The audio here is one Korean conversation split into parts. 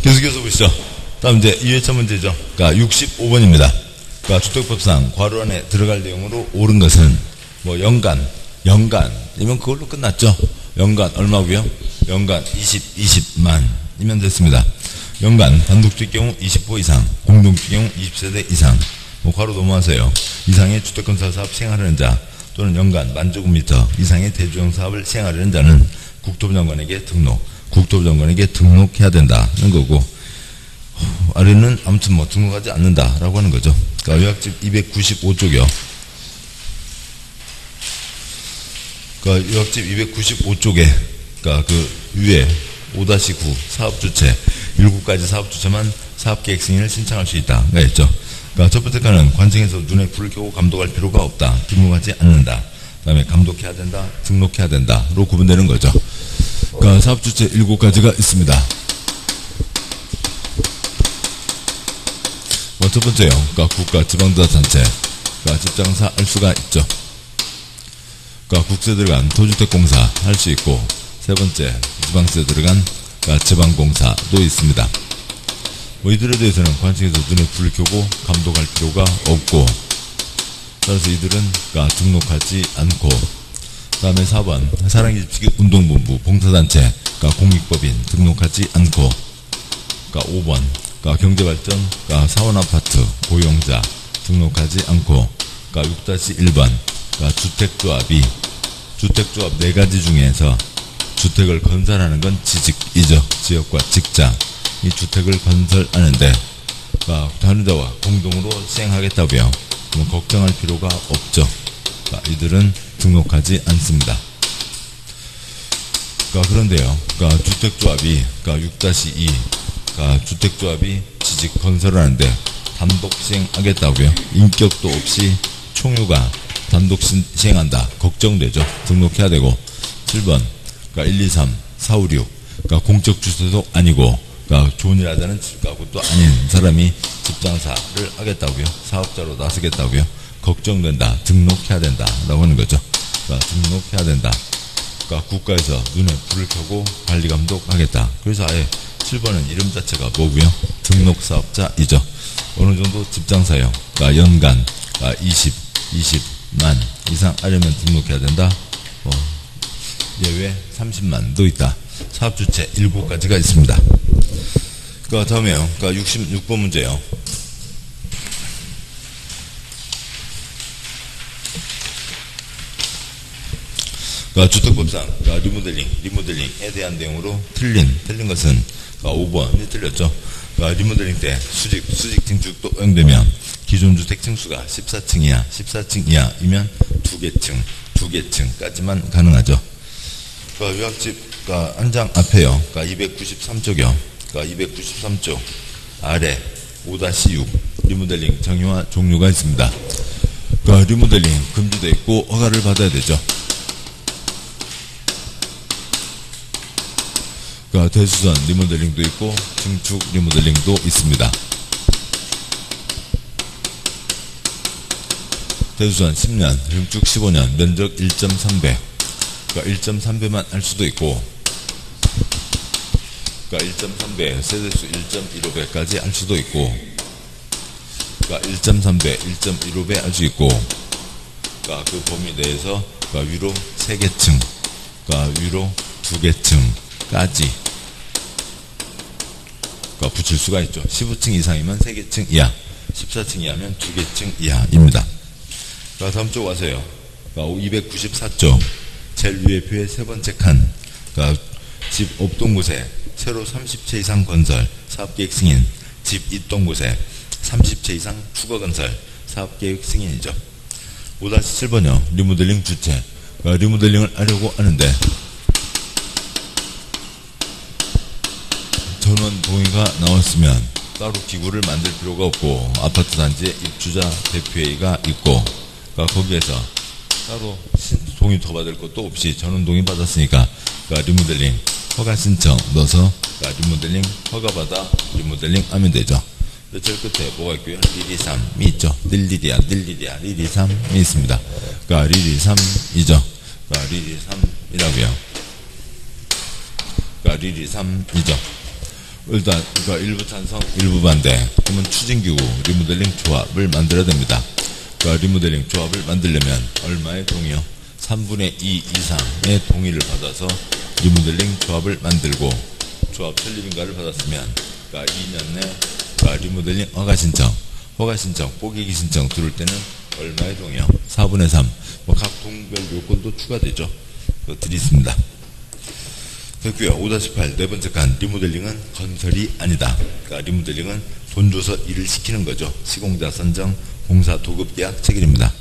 계속해서 보시죠. 다음 이제 2회차 문제죠. 그러니까 65번입니다. 그러니까 주택법상 괄호 안에 들어갈 내용으로 옳은 것은 뭐 연간이면 그걸로 끝났죠. 연간 얼마고요? 연간 20만 이면 됐습니다. 연간 단독주의 경우 20호 이상, 공동주의 경우 20세대 이상, 뭐 괄호 넘어가세요. 이상의 주택건설 사업 시행하려는 자 또는 연간 10,000제곱미터 이상의 대주형 사업을 시행하려는 자는 국토부 장관에게 등록해야 된다는 거고, 아래는 아무튼 뭐 등록하지 않는다라고 하는 거죠. 그러니까 요약집 295쪽이요. 그러니까 요약집 295쪽에 그러니까 그 위에 5-9 사업주체 7가지 사업주체만 사업계획 승인을 신청할 수 있다가 있죠. 그러니까 첫 번째 칸은 관청에서 눈에 불을 켜고 감독할 필요가 없다, 등록하지 않는다. 그 다음에 감독해야 된다, 등록해야 된다로 구분되는 거죠. 그러니까 사업주체 7가지가 있습니다. 뭐 첫 번째요. 그러니까 국가 지방자치단체, 그러니까 집장사 할 수가 있죠. 그러니까 국세 들어간 토주택공사 할 수 있고, 세 번째 지방세 들어간 그러니까 지방공사도 있습니다. 뭐 이들에 대해서는 관청에서 눈에 불을 켜고 감독할 필요가 없고, 따라서 이들은 그러니까 등록하지 않고, 그 다음에 4번 사랑기집시운동본부 봉사단체, 그러니까 공익법인 등록하지 않고, 그러니까 5번 그러니까 경제발전, 그러니까 사원아파트 고용자 등록하지 않고, 그러니까 6-1번 그러니까 주택조합 4가지 중에서 주택을 건설하는 건 지직이죠. 지역과 직장, 이 주택을 건설하는데 그러니까 다른 자와 공동으로 시행하겠다고요. 그럼 걱정할 필요가 없죠. 그러니까 이들은 등록하지 않습니다. 그러니까 그런데요. 그러니까 주택조합이 그러니까 6-2 그러니까 주택조합이 지직 건설을 하는데 단독 시행하겠다고요. 인격도 없이 총유가 단독 시행한다. 걱정되죠. 등록해야 되고. 7번 그러니까 1, 2, 3, 4, 5, 6 그러니까 공적 주소도 아니고, 그러니까 좋은 일 하자는 집가구도 아닌 사람이 집장사를 하겠다고요. 사업자로 나서겠다고요. 걱정된다. 등록해야 된다 라고 하는 거죠. 그러니까 등록해야 된다. 그러니까 국가에서 눈에 불을 켜고 관리 감독하겠다. 그래서 아예 7번은 이름 자체가 뭐고요? 등록사업자이죠. 어느 정도 집장사요. 그러니까 연간 그러니까 20만 이상 하려면 등록해야 된다. 예외 30만도 있다. 사업주체 7가지가 있습니다. 그 다음에요. 그러니까 66번 문제요. 그러니까 주택법상 그러니까 리모델링에 대한 내용으로 틀린 것은 그러니까 5번이 틀렸죠. 그러니까 리모델링 때 수직 증축도 허용되면 기존 주택 층수가 14층 이하이면 2개층까지만 가능하죠. 그러니까 요약집 그러니까 한 장 앞에요. 그러니까 293쪽이요. 그러니까 293쪽 아래 5-6 리모델링 정의와 종류가 있습니다. 그러니까 리모델링 금지되어 있고 허가를 받아야 되죠. 그러니까 대수선 리모델링도 있고 증축 리모델링도 있습니다. 대수선 10년, 증축 15년, 면적 1.3배. 그러니까 1.3배만 할 수도 있고, 그러니까 1.3배, 세대수 1.15배까지 할 수도 있고, 그러니까 1.3배, 1.15배 할 수 있고, 그러니까 그 범위 내에서 그러니까 위로 3개층, 그러니까 위로 2개층까지 그러니까 붙일 수가 있죠. 15층 이상이면 3개층 이하, 14층 이하면 2개층 이하입니다. 그러니까 다음 쪽 와서요. 그러니까 294쪽 제일 위에 표의 세 번째 칸, 그러니까 집 없던 곳에 새로 30채 이상 건설 사업계획 승인, 집 있던 곳에 30채 이상 추가 건설 사업계획 승인이죠. 5-7번이요. 리모델링 주체. 그러니까 리모델링을 하려고 하는데 전원 동의가 나왔으면 따로 기구를 만들 필요가 없고, 아파트 단지에 입주자 대표회의가 있고, 그러니까 거기에서 따로 동의 더 받을 것도 없이 전원 동의 받았으니까 그러니까 리모델링 허가 신청 넣어서 그러니까 리모델링 허가받아 리모델링 하면 되죠. 제일 끝에 뭐가 있고요? 리리 3이 있죠. 릴리리아 리리 3이 있습니다. 그러니까 리리 3이죠. 그러니까 리리 3이라고요. 그러니까 리리 3이죠. 일단 일부 찬성, 일부 반대. 그러면 추진기구 리모델링 조합을 만들어야 됩니다. 리모델링 조합을 만들려면 얼마의 동의요? 3분의 2 이상의 동의를 받아서 리모델링 조합을 만들고 조합 설립인가를 받았으면 2년 내 리모델링 허가 신청, 뽀개기 신청 들어올 때는 얼마의 동의요? 4분의 3. 각 동별 요건도 추가되죠. 그것들이 있습니다. 됐고요. 5-8 네 번째 칸 리모델링은 건설이 아니다. 리모델링은 돈 줘서 일을 시키는 거죠. 시공자 선정, 공사 도급 계약 체결입니다.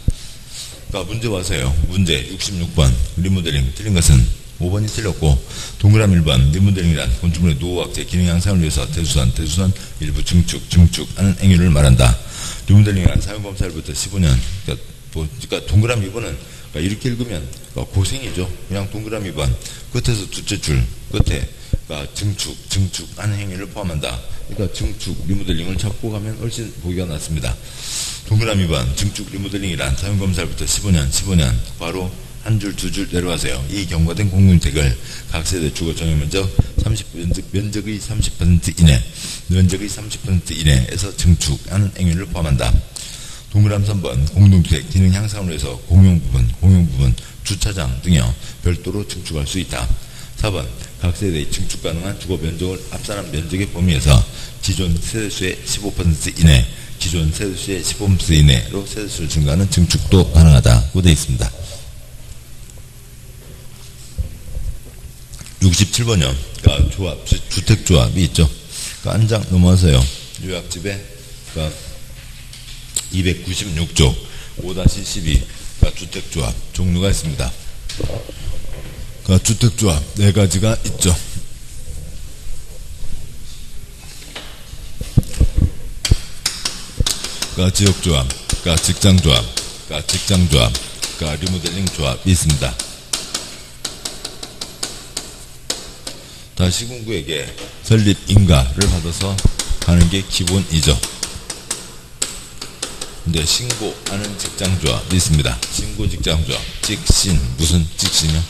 문제 와서요. 문제 66번 리모델링 틀린 것은 5번이 틀렸고 동그라미 1번 리모델링이란 건축물의 노후학제 기능 향상을 위해서 대수선 일부 증축하는 행위를 말한다. 리모델링이란 사용검사일부터 15년 그러니까 동그라미 2번은 이렇게 읽으면 고생이죠. 그냥 동그라미 2번 끝에서 두째 줄 끝에 증축하는 행위를 포함한다. 그러니까 증축 리모델링을 잡고 가면 훨씬 보기가 낫습니다. 동그라미 2번 증축 리모델링이란 사용검사일부터 15년 바로 한 줄 두 줄 내려가세요. 이 경과된 공동주택을 각 세대 주거 전용 면적의 30% 이내에서 증축하는 행위를 포함한다. 동그라미 3번 공동주택 기능 향상을 위해서 공용 부분, 주차장 등여 별도로 증축할 수 있다. 4번 각 세대의 증축 가능한 주거 면적을 합산한 면적의 범위에서 기존 세대수의 15% 이내, 기존 세대수의 15% 이내로 세대수를 증가하는 증축도 가능하다고 되어 있습니다. 67번이요. 조합, 주택조합이 있죠. 한 장 넘어와서요. 요약집에 296쪽 5-12 주택조합 종류가 있습니다. 주택조합 4가지가 있죠. 지역조합, 직장조합, 리모델링 조합이 있습니다. 시군구에게 설립 인가를 받아서 가는 게 기본이죠. 근데 신고하는 직장조합이 있습니다. 신고 직장조합, 직신, 무슨 직신이요?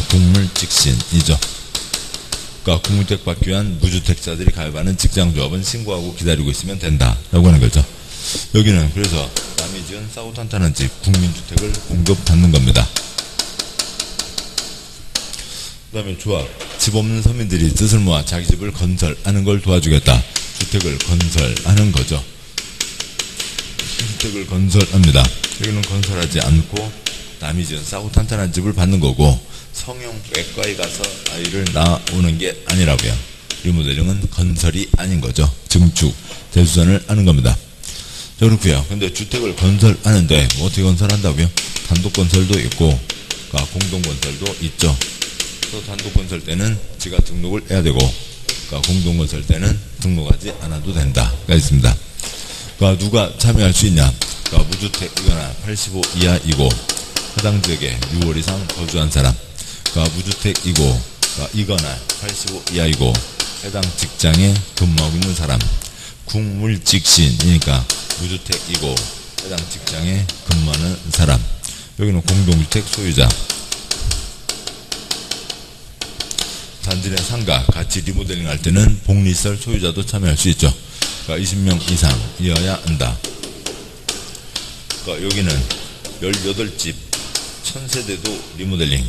국물 직신이죠. 국무주택 받기 위한 무주택자들이 가입하는 직장조합은 신고하고 기다리고 있으면 된다라고 하는 거죠. 여기는 그래서 남이 지은 싸고 탄탄한 집, 국민주택을 공급받는 겁니다. 그 다음에 조합, 집 없는 서민들이 뜻을 모아 자기 집을 건설하는 걸 도와주겠다. 주택을 건설하는 거죠. 주택을 건설합니다. 여기는 건설하지 않고 남이 지은 싸고 탄탄한 집을 받는 거고 성형 외과에 가서 아이를 낳아오는 게 아니라고요. 리모델링은 건설이 아닌 거죠. 증축, 대수선을 하는 겁니다. 자, 그렇고요. 근데 주택을 건설하는데 어떻게 건설한다고요? 단독 건설도 있고 공동 건설도 있죠. 또 단독 건설 때는 지가 등록을 해야 되고 공동 건설 때는 등록하지 않아도 된다가 있습니다. 누가 참여할 수 있냐? 무주택이거나 85 이하이고 해당 지역에 6월 이상 거주한 사람, 무주택이고 이거나 85 이하이고 해당 직장에 근무하고 있는 사람, 국물직신이니까 무주택이고 해당 직장에 근무하는 사람, 여기는 공동주택 소유자, 단지 내 상가 같이 리모델링 할 때는 복리시설 소유자도 참여할 수 있죠. 20명 이상이어야 한다. 여기는 18집 1000세대도 리모델링,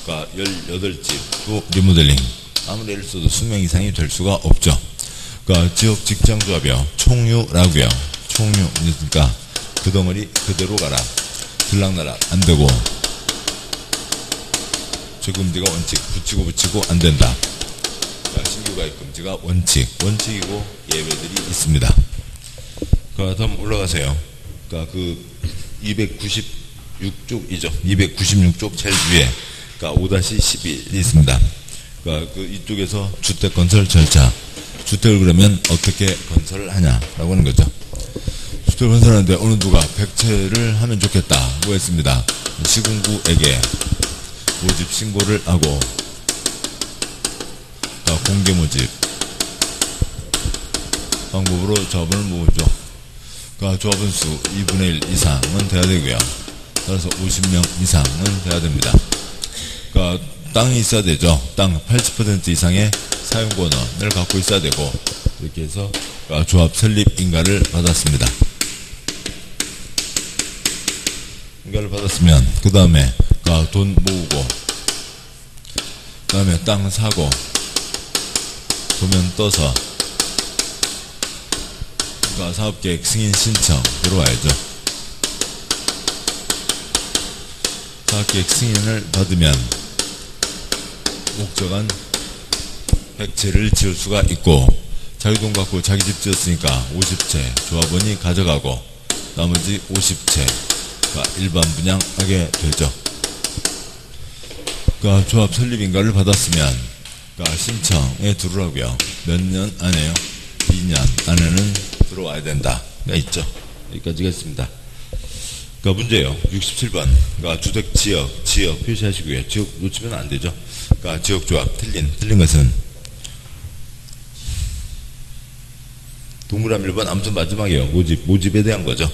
18집도 리모델링, 아무리 애를 써도 수명 이상이 될 수가 없죠. 지역 직장조합이요. 총유라고요. 총유. 그러니까 그 덩어리 그대로 가라. 들락날락 안 되고 재금지가 원칙, 붙이고 안 된다. 신규 가입 금지가 원칙이고 예외들이 있습니다. 다음 올라가세요. 296쪽이죠. 296쪽 제일 위에 5-11이 있습니다. 이쪽에서 주택 건설 절차, 주택을 그러면 어떻게 건설을 하냐라고 하는 거죠. 주택 건설하는데 어느 누가 100채를 하면 좋겠다고 했습니다. 시군구에게 모집 신고를 하고 공개 모집 방법으로 조합원을 모으죠. 조합원 수 2분의 1 이상은 돼야 되고요. 따라서 50명 이상은 돼야 됩니다. 땅이 있어야 되죠. 땅 80% 이상의 사용권을 갖고 있어야 되고, 이렇게 해서 조합 설립 인가를 받았습니다. 인가를 받았으면 그 다음에 돈 모으고, 그 다음에 땅 사고, 도면 떠서 사업계획 승인 신청 들어와야죠. 사업계획 승인을 받으면 목적한 100채를 지을 수가 있고, 자기 돈 갖고 자기 집 지었으니까 50채 조합원이 가져가고 나머지 50채가 일반 분양하게 되죠. 조합 설립인가를 받았으면 신청에 들어오고요. 몇 년 안에요? 2년 안에는 들어와야 된다. 있죠. 여기까지가 있습니다. 문제요. 67번. 주택 지역 표시하시고요. 지역 놓치면 안 되죠. 지역 조합 틀린 것은 동그라미 1번 아무튼 마지막이에요. 모집에 대한 거죠.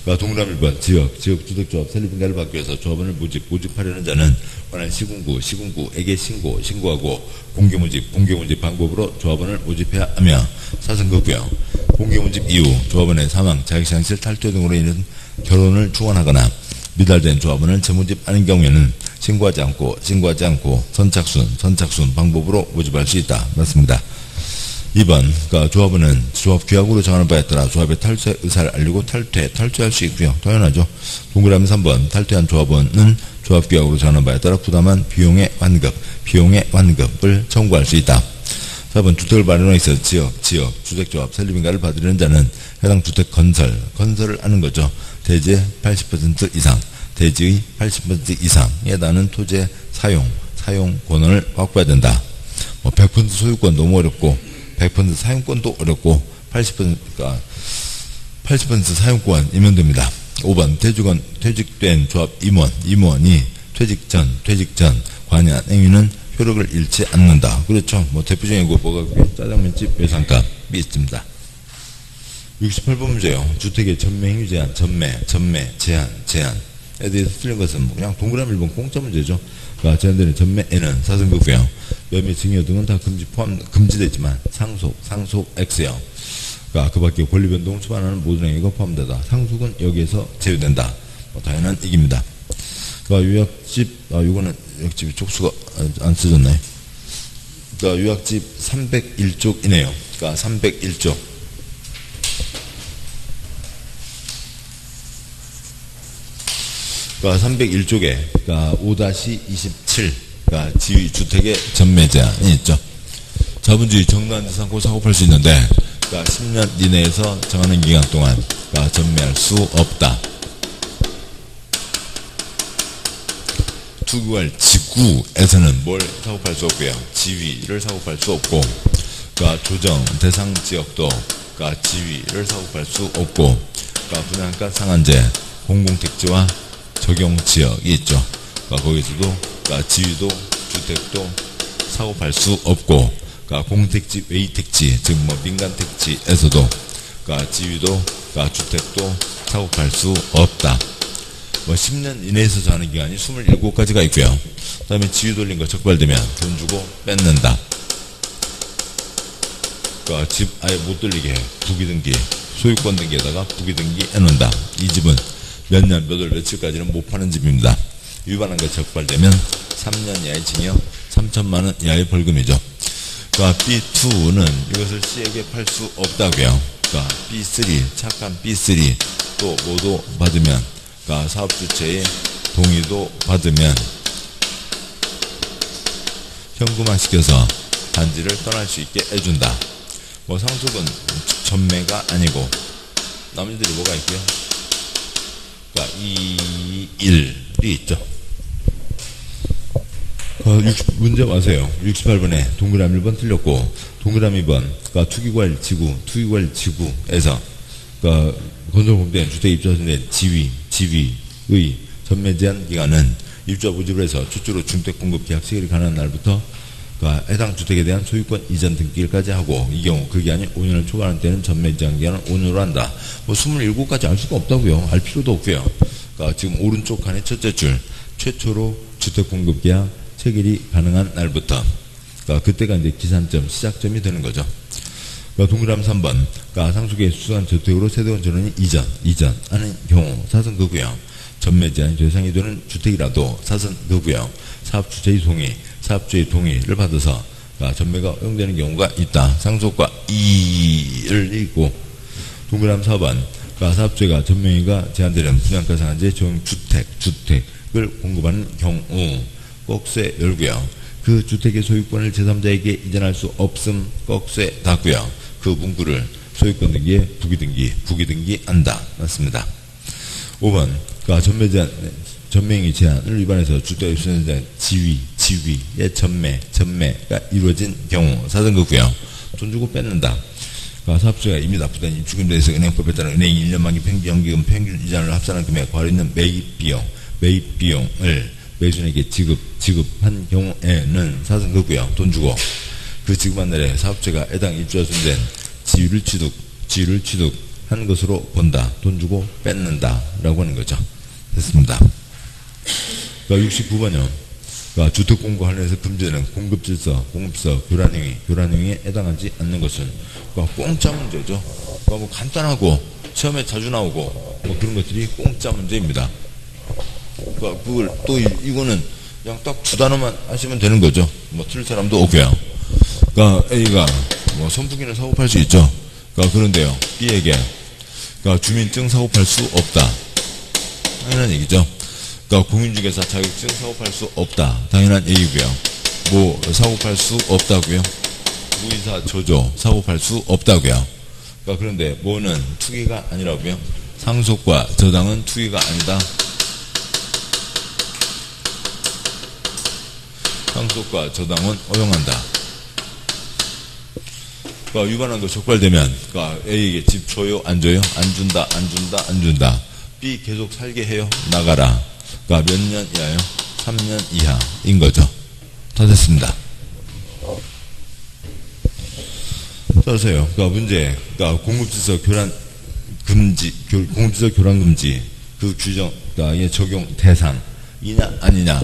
동그라미 1번 지역 주택조합 설립인가를 받기 위해서 조합원을 모집하려는 자는 관할 시군구에게 신고하고 공개모집 방법으로 조합원을 모집해야 하며 사선거고요. 공개모집 이후 조합원의 사망, 자격상실 탈퇴 등으로 인한 결혼을 축원하거나 미달된 조합원을 재모집하는 경우에는 신고하지 않고 선착순 방법으로 모집할 수 있다. 맞습니다. 2번, 조합원은 조합 규약으로 정하는 바에 따라 조합의 탈퇴 의사를 알리고 탈퇴할 수 있고요. 당연하죠. 동그라미 3번, 탈퇴한 조합원은 조합 규약으로 정하는 바에 따라 부담한 비용의 환급을 청구할 수 있다. 4번, 주택을 마련하기 위해서 지역 주택조합 설립인가를 받으려는 자는 해당 주택 건설을 하는 거죠. 대지의 80% 이상, 대지의 80% 이상에 달하는 토지의 사용권을 확보해야 된다. 100% 소유권 너무 어렵고 100% 사용권도 어렵고 80% 사용권이면 됩니다. 5번, 퇴직된 조합 임원이 퇴직 전 관여한 행위는 효력을 잃지 않는다. 그렇죠. 대표적인 거 짜장면집 외상값이 있습니다. 68번 문제요. 주택의 전매 행위 제한, 제한에 대해서 틀린 것은 그냥 동그라미 1번 공짜 문제죠. 제한되는 전매에는 사선거고요. 매매 증여 등은 다 금지되지만 상속 X형. 그 밖에 권리 변동을 수반하는 모든 행위가 포함되다. 상속은 여기에서 제외된다. 당연한 얘기입니다. 요약집, 요거는 요약집이 촉수가 안 써졌나요? 요약집 301쪽이네요. 301쪽. 301쪽에 5-27 지위주택의 전매 제한이 있죠. 자본주의 정당한 데 삼고 사고팔 수 있는데 10년 이내에서 정하는 기간 동안 전매할 수 없다. 투기할 지구에서는 뭘 사고팔 수 없고요. 지위를 사고팔 수 없고 조정 대상 지역도 지위를 사고팔 수 없고 분양가 상한제 공공택지와 적용 지역이 있죠. 거기서도 지위도 주택도 사고팔 수 없고 공택지 외의택지 즉 민간택지에서도 지위도 주택도 사고팔 수 없다. 10년 이내에서 정하는 기간이 27가지가 있고요. 그 다음에 지위 돌린 거 적발되면 돈 주고 뺏는다. 집 아예 못 돌리게 부기등기 소유권 등기에다가 부기등기 해놓는다. 이 집은 몇 년, 몇 월, 며칠까지는 못 파는 집입니다. 위반한 게 적발되면 3년 이하의 징역, 3천만원 이하의 벌금이죠. B2는 이것을 C에게 팔 수 없다고요. B3, 착한 B3 또 모두 받으면, 사업주체의 동의도 받으면 현금화시켜서 단지를 떠날 수 있게 해준다. 상속은 전매가 아니고 나머지들이 뭐가 있고요. 2, 1이 있죠. 문제 와세요. 68번에 동그라미 1번 틀렸고 동그라미 2번 투기과일 지구에서 건설공단 주택 입주하신 지위의 전매 제한 기간은 입주와 모집을 해서 출주로 주택 공급 계약 체결이 가능한 날부터 해당 주택에 대한 소유권 이전 등기일까지 하고 이 경우 그 기한이 5년을 초과하는 때는 전매 제한 기간을 5년으로 한다. 27가지 알 수가 없다고요. 알 필요도 없고요. 지금 오른쪽 칸의 첫째 줄 최초로 주택 공급 계약 체결이 가능한 날부터 그때가 이제 기산점, 시작점이 되는 거죠. 동그라미 3번 상속의 수수한 저택으로 세대원 전원이 이전 하는 경우 사선 거부형 전매 제한이 대상이 되는 주택이라도 사선 거부형 사업주체의 동의를 받아서 전매가 허용되는 경우가 있다. 상속과 이의를 읽고 동그라미 4번 사업주가 전매가 제한되는 분양가 상한제 주택을 공급하는 경우 꼭쇠 열고요. 그 주택의 소유권을 제3자에게 이전할 수 없음 꼭쇠 닫고요. 그 문구를 소유권 등기에 부기등기한다. 맞습니다. 5번 전매행위 제한을 위반해서 주택의 수선자 지위의 전매가 이루어진 경우 사전거고요. 돈 주고 뺏는다. 사업주가 이미 납부된 입주금에 대해서 은행법에 따른 은행이 1년 만기 평균 이자를 합산한 금액 과로 있는 매입 비용을 매주인에게 지급한 경우에는 사전거고요. 돈 주고 그 지급한 날에 사업주가 해당 입주자 손된 지위를 취득한 것으로 본다. 돈 주고 뺏는다 라고 하는 거죠. 됐습니다. 69번요. 주택공고 관련해서 금지되는 공급질서, 교란행위에 해당하지 않는 것은 공짜 문제죠. 뭐 간단하고 시험에 자주 나오고 뭐 그런 것들이 공짜 문제입니다. 그걸 또 이거는 그냥 딱 두 단어만 하시면 되는 거죠. 뭐 틀릴 사람도 없고요. A가 뭐 선풍기를 사고 팔 수 있죠. 그런데요, B에게 주민증 사고 팔 수 없다. 당연한 얘기죠. 공인중개사 자격증 사고 팔 수 없다. 당연한 얘기고요. 뭐 사고 팔 수 없다고요. 무이사 저조 사고 팔 수 없다고요. 그런데 뭐는 투기가 아니라고요. 상속과 저당은 투기가 아니다. 상속과 저당은 허용한다. 위반한 거 적발되면 A에게 집 줘요? 안 줘요? 안 준다. B 계속 살게 해요? 나가라. 몇 년 이하요? 3년 이하인 거죠. 다 됐습니다. 따라서요. 문제, 공급질서 교란 금지 그 규정의 적용 대상이냐 아니냐.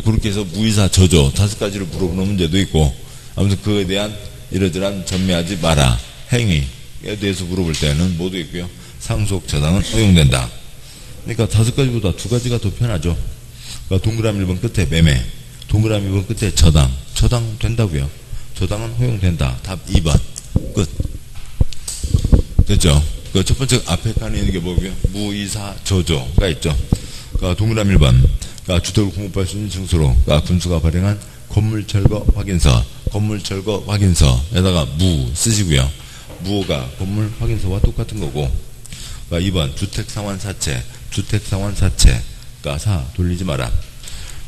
그렇게 해서 무이사 저조 5가지를 물어보는 문제도 있고, 아무튼 그에 대한 이러저러한 전매하지 마라 행위에 대해서 물어볼 때는 모두 있고요. 상속 저당은 허용된다. 그러니까 5가지보다 2가지가 더 편하죠. 동그라미 1번 끝에 매매, 동그라미 2번 끝에 저당 된다고요. 저당은 허용된다. 답 2번 끝. 됐죠? 첫 번째 앞에 칸에 있는 게 뭐고요? 무이사 저조가 있죠. 동그라미 1번 주택을 공급할 수 있는 증서로 군수가 발행한 건물 철거 확인서에다가 무 쓰시고요. 무가 건물 확인서와 똑같은 거고. 2번 주택상환 사채 사 돌리지 마라.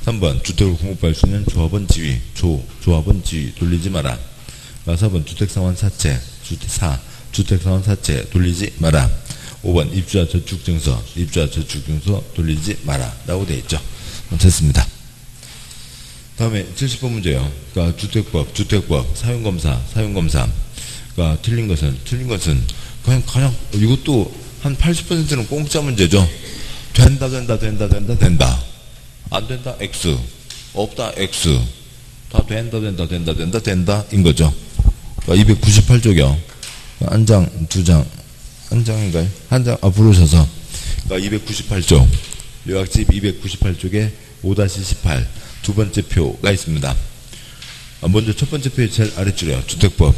3번 주택을 공급할 수 있는 조합원 지위 돌리지 마라. 4번 주택상환 사채 돌리지 마라. 5번 입주자 저축증서 돌리지 마라 라고 되어 있죠. 됐습니다. 다음에 70번 문제요. 주택법 사용검사 틀린 것은 그냥 이것도 한 80%는 공짜 문제죠. 된다. 안 된다 X, 없다 X. 다 된다 인 거죠. 298쪽이요. 한 장 앞으로 오셔서 298쪽 요약집 298쪽에 5-18 두 번째 표가 있습니다. 먼저 첫 번째 표의 제일 아래줄이요. 주택법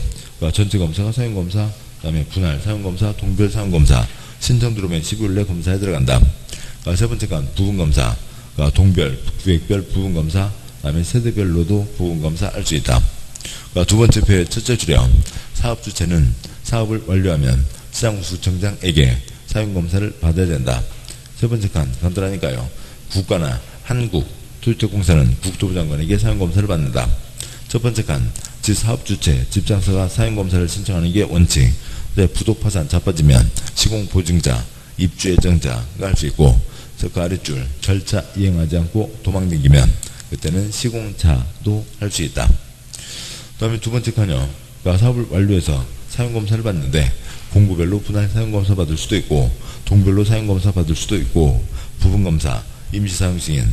전체검사가 사용검사, 그 다음에 분할 사용검사, 동별 사용검사 신청 들어오면 15일 내 검사에 들어간다. 세 번째 간 부분검사, 동별, 구획별 부분검사, 그 다음에 세대별로도 부분검사 할 수 있다. 두 번째 표의 첫째 줄이요. 사업주체는 사업을 완료하면 시장구청장에게 사용검사를 받아야 된다. 세 번째 칸 간단하니까요. 국가나 한국토지택공사는 국토부 장관에게 사용검사를 받는다. 첫 번째 칸 사업주체, 집장사가 사용검사를 신청하는 게 원칙. 부도파산 자빠지면 시공보증자, 입주예정자가 할 수 있고, 그 아랫줄 절차 이행하지 않고 도망다니면 그때는 시공자도 할 수 있다. 그 다음에 두 번째 칸이요. 사업을 완료해서 사용검사를 받는데 공구별로 분할 사용검사 받을 수도 있고 동별로 사용검사 받을 수도 있고 부분검사, 임시사용승인,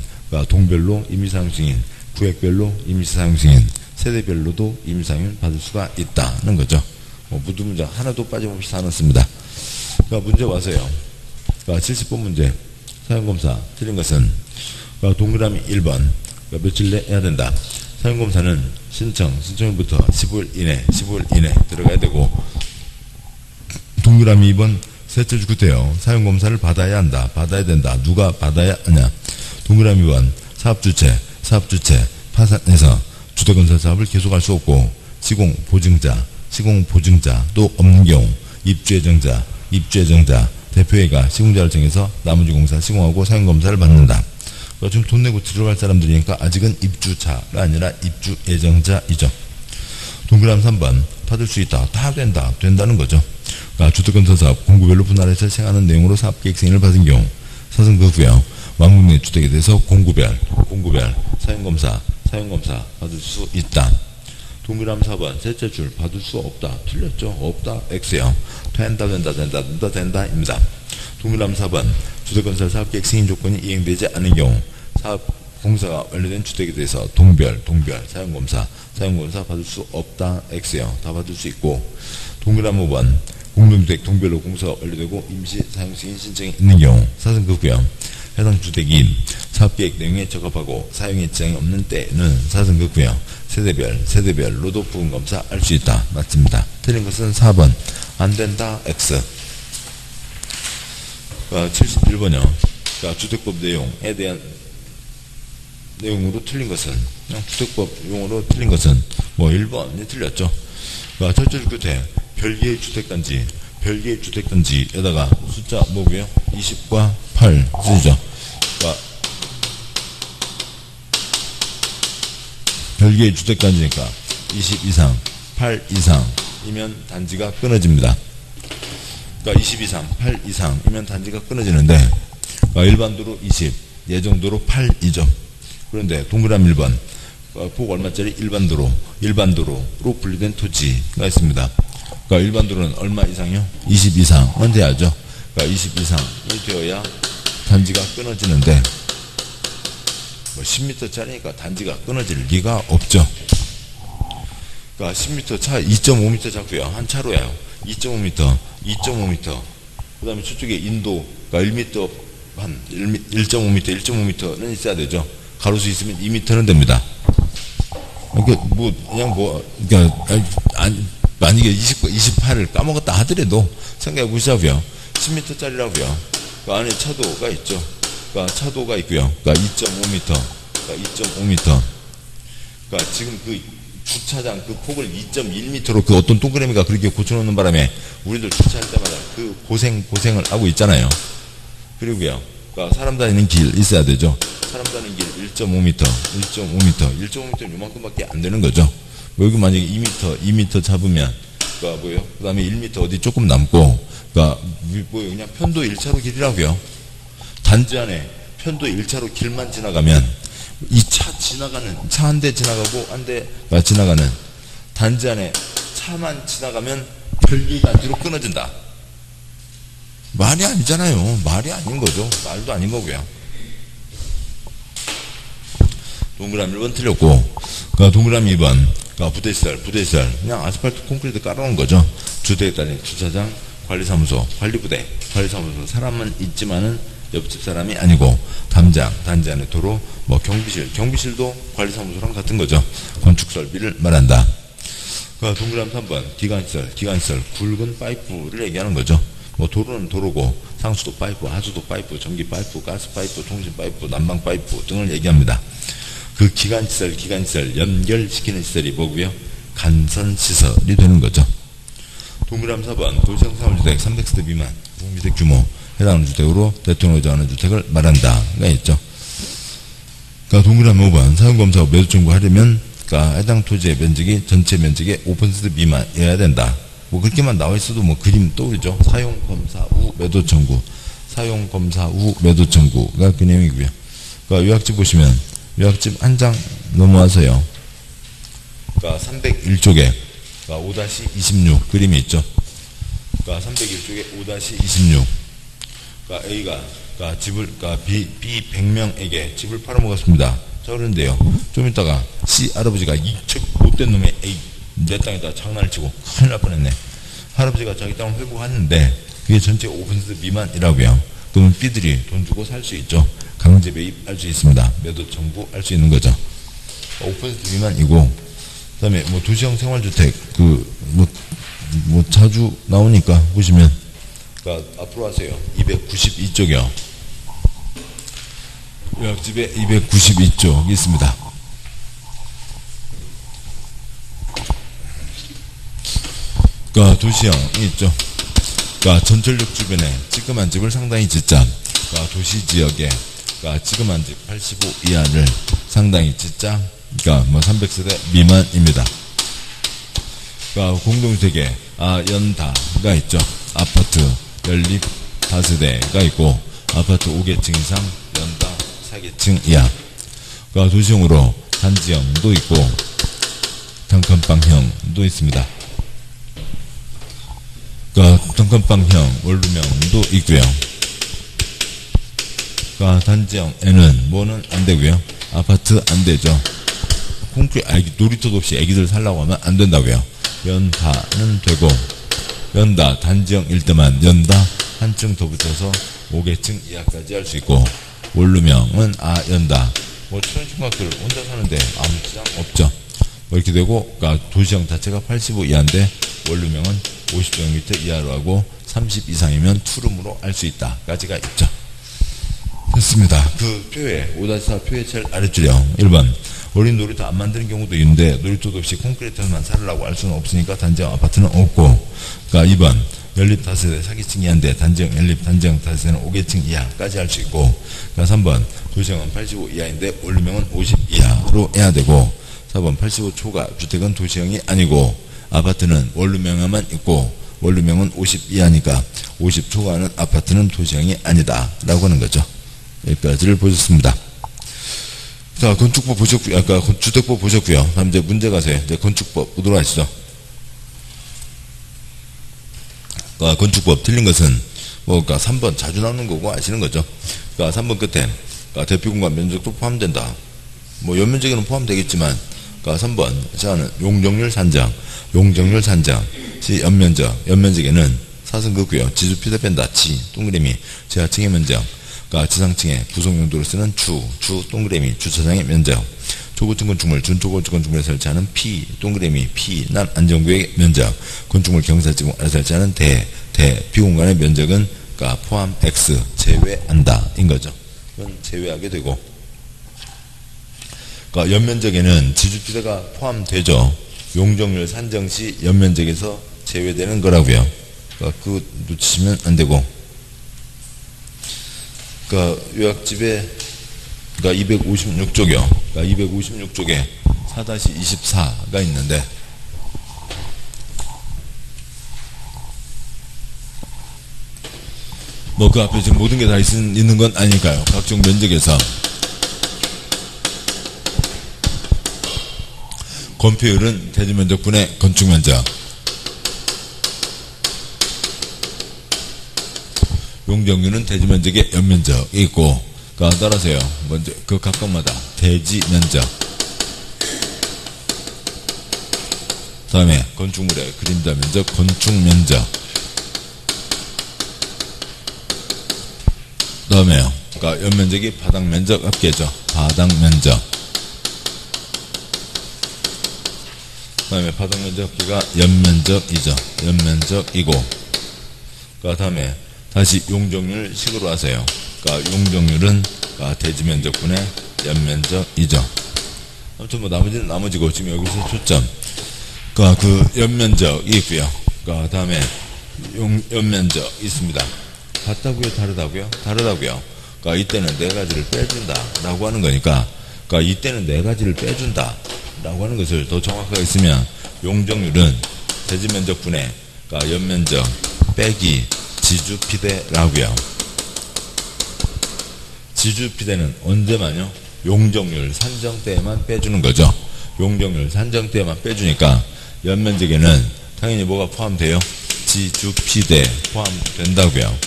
동별로 임시사용승인 구획별로 임시사용 승인, 세대별로도 임시사용 받을 수가 있다는 거죠. 모두 문제 하나도 빠짐없이 다 넣습니다. 문제 와서요. 70번 문제 사용검사 틀린 것은 동그라미 1번 며칠 내 해야 된다. 사용검사는 신청일부터 15일 이내 들어가야 되고, 동그라미 2번 셋째 주 끝에요. 사용검사를 받아야 한다. 받아야 된다. 누가 받아야 하냐. 동그라미 2번 사업주체 파산해서 주택건설 사업을 계속할 수 없고, 시공보증자도 없는 경우 입주예정자 대표회가 시공자를 정해서 나머지 공사 시공하고 사용검사를 받는다. 지금 돈 내고 들어갈 사람들이니까 아직은 입주자가 아니라 입주예정자이죠. 동그라미 3번 받을 수 있다. 다 된다는 거죠. 주택건설 사업 공구별로 분할해서 시행하는 내용으로 사업계획 승인을 받은 경우 사선 그 후에 왕국 내 주택에 대해서 공구별 사용검사 받을 수 있다. 동그라미 4번 셋째 줄 받을 수 없다. 틀렸죠. 없다. X요. 된다입니다. 동그라미 4번 주택건설 사업계획 승인 조건이 이행되지 않은 경우 사업 공사가 완료된 주택에 대해서 동별 사용검사 받을 수 없다. X요. 다 받을 수 있고, 동그라미 5번 공동주택 동별로 공사가 완료되고 임시 사용 승인 신청이 있는 경우 사선 그 후에 해당 주택이 사업계획 내용에 적합하고 사용에 지장이 없는 때는 사선 그 후에 세대별로도 부분검사 할 수 있다. 맞습니다. 틀린 것은 4번 안된다. X. 71번이요. 주택법 내용에 대한 내용으로 틀린 것은, 주택법 용어로 틀린 것은 1번이 틀렸죠. 첫째 줄 끝에 별개의 주택단지에다가 숫자 뭐고요? 20과 8 쓰죠. 별개의 주택단지니까 20 이상, 8 이상이면 단지가 끊어집니다. 20 이상, 8 이상이면 단지가 끊어지는데, 일반도로 20, 예정도로 8이죠. 그런데 동그라미 1번 폭 얼마짜리 일반도로 분리된 토지가 있습니다. 일반도로는 얼마 이상이요? 20 이상은 돼야죠. 20 이상이 되어야 단지가 끊어지는데, 10m짜리니까 단지가 끊어질 리가 없죠. 10m 차 2.5m 잡고요. 한 차로야 2.5m. 그 다음에 저쪽에 인도가 1m, 한 1.5m는 있어야 되죠. 가로수 있으면 2m는 됩니다. 만약에 28을 까먹었다 하더라도 생각해 보시자고요. 10m짜리라고요. 그 안에 차도가 있죠. 차도가 있고요. 2.5m. 지금 그 주차장 그 폭을 2.1m로 그 어떤 동그라미가 그렇게 고쳐놓는 바람에 우리들 주차할 때마다 그 고생을 하고 있잖아요. 그리고요. 사람 다니는 길 있어야 되죠. 사람 다니는 길 1.5m 요만큼밖에 안 되는 거죠. 여기 만약에 2m 잡으면, 그 다음에 1m 어디 조금 남고, 그냥 편도 1차로 길이라고요. 단지 안에 편도 1차로 길만 지나가면, 이 차 한 대 지나가고, 한 대가 지나가는 단지 안에 차만 지나가면 별개 단지로 끊어진다. 말이 아니잖아요. 말이 아닌 거죠. 말도 아닌 거고요. 동그라미 1번 틀렸고, 동그라미 2번, 부대시설, 그냥 아스팔트 콘크리트 깔아놓은 거죠. 주택에 따른 주차장, 관리사무소, 관리사무소, 사람은 있지만은 옆집 사람이 아니고, 단지 안에 도로, 경비실도 관리사무소랑 같은 거죠. 건축설비를 말한다. 동그라미 3번, 기관시설, 굵은 파이프를 얘기하는 거죠. 도로는 도로고, 상수도 파이프, 하수도 파이프, 전기 파이프, 가스 파이프, 통신 파이프, 난방 파이프 등을 얘기합니다. 그 기관시설 연결시키는 시설이 뭐고요? 간선시설이 되는 거죠. 동그라미 4번 도시형상주택 300세대 미만 공주택 규모 해당하는 주택으로 대통령이 정하는 주택을 말한다가 있죠. 동그라미 5번 사용검사 후 매도 청구하려면 해당 토지의 면적이 전체 면적의 5% 미만이어야 된다. 그렇게만 나와 있어도 그림 떠오르죠. 사용검사 후 매도 청구가 그 내용이고요. 요약집 보시면 요약집 한 장 넘어와서요. 301쪽에 5-26 그림이 있죠. 301쪽에 5-26 A가 집을 B 100명에게 집을 팔아먹었습니다. 자, 그런데요. 좀 있다가 C 할아버지가 이 못된 놈의 에이, 내 땅에다 장난을 치고 큰일 날 뻔했네. 할아버지가 자기 땅을 회복하는데 그게 전체 5% 미만이라고요. 그러면 B들이 돈 주고 살 수 있죠. 강제 매입할 수 있습니다. 매도 청구할 수 있는 거죠. 5% 미만이고, 그 다음에 뭐 도시형 생활주택, 자주 나오니까 보시면, 그러니까 앞으로 하세요. 292쪽이요. 요약집에 292쪽 있습니다. 그러니까 도시형이 있죠. 그러니까 전철역 주변에 찌끔한 집을 상당히 짓자. 그러니까 도시지역에 그러니까 찌끔한 집 85 이하를 상당히 짓자. 그러니까 뭐 300세대 미만입니다. 그러니까 공동주택에 연다가 있죠. 아파트 연립 다세대가 있고 아파트 5개층 이상 연다 4개층 이하. 그러니까 도시형으로 단지형도 있고 단칸방형도 있습니다. 그러니까 단칸방형 원룸형도 있고요. 그러니까 단지형에는 뭐는 안 되고요. 아파트 안 되죠. 놀이터도 없이 애기들 살라고 하면 안 된다고요. 연다는 되고, 연다 단지형일 때만 연다 한 층 더 붙여서 5개층 이하까지 할 수 있고, 원룸형은 연다 뭐 초년중학교를 혼자 사는데 아무 지장 없죠. 뭐 이렇게 되고, 그러니까 도시형 자체가 85 이하인데 원룸형은 50제곱미터 이하로 하고 30 이상이면 투룸으로 할 수 있다까지가 있죠. 됐습니다. 그 표에 5-4 표의 제일 아래줄이요. 1번 어린 놀이터 안 만드는 경우도 있는데 놀이터도 없이 콘크리트만 살으라고 할 수는 없으니까 단지형 아파트는 없고, 그러니까 2번 연립 다세대 4개층 이하인데 단지형 연립 단지형 다세대는 5개층 이하까지 할 수 있고, 그러니까 3번 도시형은 85 이하인데 원룸형은 50 이하로 해야 되고, 4번 85 초과 주택은 도시형이 아니고 아파트는 원룸형만 있고 원룸형은 50 이하니까 50 초과하는 아파트는 도시형이 아니다 라고 하는 거죠. 여기까지를 보셨습니다. 자, 건축법 보셨고요. 아까 주택법 보셨고요. 다음 이제 문제 가세요. 이제 건축법 보도록 하시죠. 그러니까 건축법 틀린 것은 그러니까 3번 자주 나오는 거고 아시는 거죠. 그러니까 3번 끝에 그러니까 대피공간 면적도 포함된다. 뭐 연면적에는 포함되겠지만, 그러니까 3번 자는 용적률 산정, 용적률 산정 시 연면적에는 사승극고요. 지주피대 뺀다. 지 동그라미 지하층의 면적, 그러니까 지상층의 구성용도로 쓰는 주 동그라미 주차장의 면적, 초고층 건축물 준초고층 건축물에 설치하는 피 동그라미 피 난 안전구역의 면적, 건축물 경사지구 아래 설치하는 대 비공간의 면적은 그러니까 포함 X 제외한다 인 거죠. 이건 제외하게 되고, 그러니까 연면적에는 지주피대가 포함되죠. 용적률 산정 시 연면적에서 제외되는 거라고요. 그러니까 그거 놓치시면 안 되고, 그러니까 요약집에 그러니까 256쪽이요. 그러니까 256쪽에 4-24가 있는데, 뭐 그 앞에 지금 모든 게 다 있는 건 아니니까요. 각종 면적에서 건폐율은 대지면적분의 건축면적, 용적률은 대지면적의 연면적이 있고, 그러니까 따라서요. 먼저 그 각각마다 대지면적, 다음에 건축물의 그림자 면적, 건축면적, 다음에요. 그러니까 연면적이 바닥면적 합계죠. 바닥면적. 다음에 바닥면적 합계가 연면적이죠. 연면적이고, 그 다음에 다시 용적률 식으로 하세요. 그러니까 용적률은 그러니까 대지면적분의 연면적이죠. 아무튼 뭐 나머지는 나머지고, 지금 여기서 초점. 그러니까 그 연면적이 있고요. 그러니까 다음에 연면적 있습니다. 같다고요? 다르다고요? 다르다고요. 그러니까 이때는 네 가지를 빼준다 라고 하는 거니까, 그러니까 이때는 네 가지를 빼준다 라고 하는 것을 더 정확하게 쓰면, 용적률은 대지면적분의 그러니까 연면적 빼기 지주피대라고요. 지주피대는 언제만요? 용적률 산정 때에만 빼주는 거죠. 용적률 산정 때에만 빼주니까 연면적에는 당연히 뭐가 포함돼요? 지주피대 포함된다고요.